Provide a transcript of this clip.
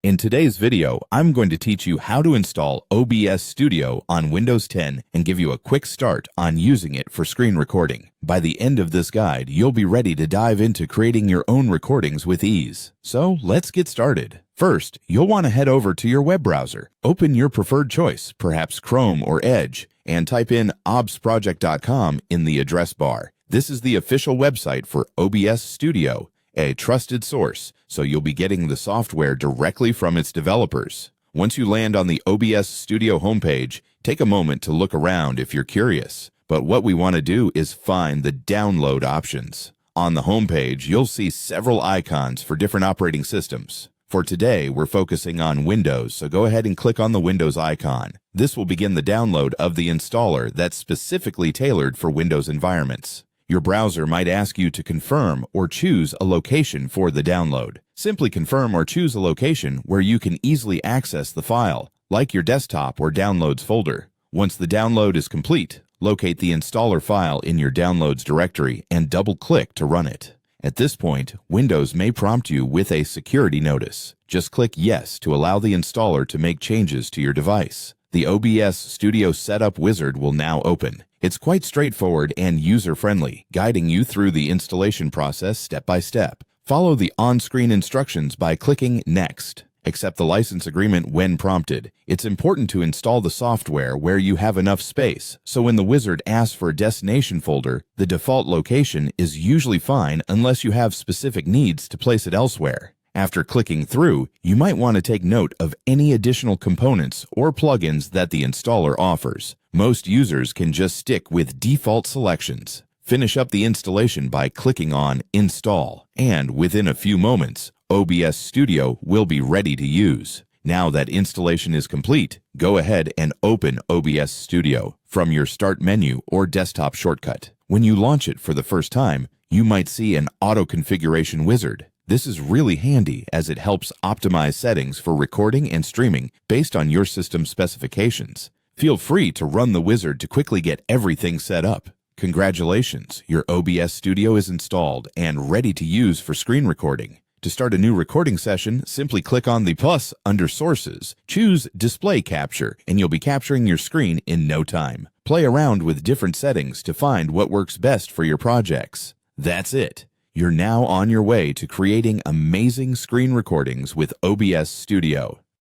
In today's video, I'm going to teach you how to install OBS Studio on Windows 10 and give you a quick start on using it for screen recording. By the end of this guide, you'll be ready to dive into creating your own recordings with ease. So let's get started. First, you'll want to head over to your web browser. Open your preferred choice, perhaps Chrome or Edge, and type in obsproject.com in the address bar. This is the official website for OBS Studio, a trusted source, so you'll be getting the software directly from its developers. Once you land on the OBS Studio homepage, take a moment to look around if you're curious. But what we want to do is find the download options. On the homepage, you'll see several icons for different operating systems. For today, we're focusing on Windows, so go ahead and click on the Windows icon. This will begin the download of the installer that's specifically tailored for Windows environments. Your browser might ask you to confirm or choose a location for the download. Simply confirm or choose a location where you can easily access the file, like your desktop or downloads folder. Once the download is complete, locate the installer file in your downloads directory and double-click to run it. At this point, Windows may prompt you with a security notice. Just click Yes to allow the installer to make changes to your device. The OBS Studio Setup Wizard will now open. It's quite straightforward and user-friendly, guiding you through the installation process step by step. Follow the on-screen instructions by clicking Next. Accept the license agreement when prompted. It's important to install the software where you have enough space, so when the wizard asks for a destination folder, the default location is usually fine unless you have specific needs to place it elsewhere. After clicking through, you might want to take note of any additional components or plugins that the installer offers. Most users can just stick with default selections. Finish up the installation by clicking on Install, and within a few moments, OBS Studio will be ready to use. Now that installation is complete, go ahead and open OBS Studio from your Start menu or desktop shortcut. When you launch it for the first time, you might see an auto configuration wizard. This is really handy as it helps optimize settings for recording and streaming based on your system specifications. Feel free to run the wizard to quickly get everything set up. Congratulations, your OBS Studio is installed and ready to use for screen recording. To start a new recording session, simply click on the plus under Sources, choose Display Capture, and you'll be capturing your screen in no time. Play around with different settings to find what works best for your projects. That's it. You're now on your way to creating amazing screen recordings with OBS Studio.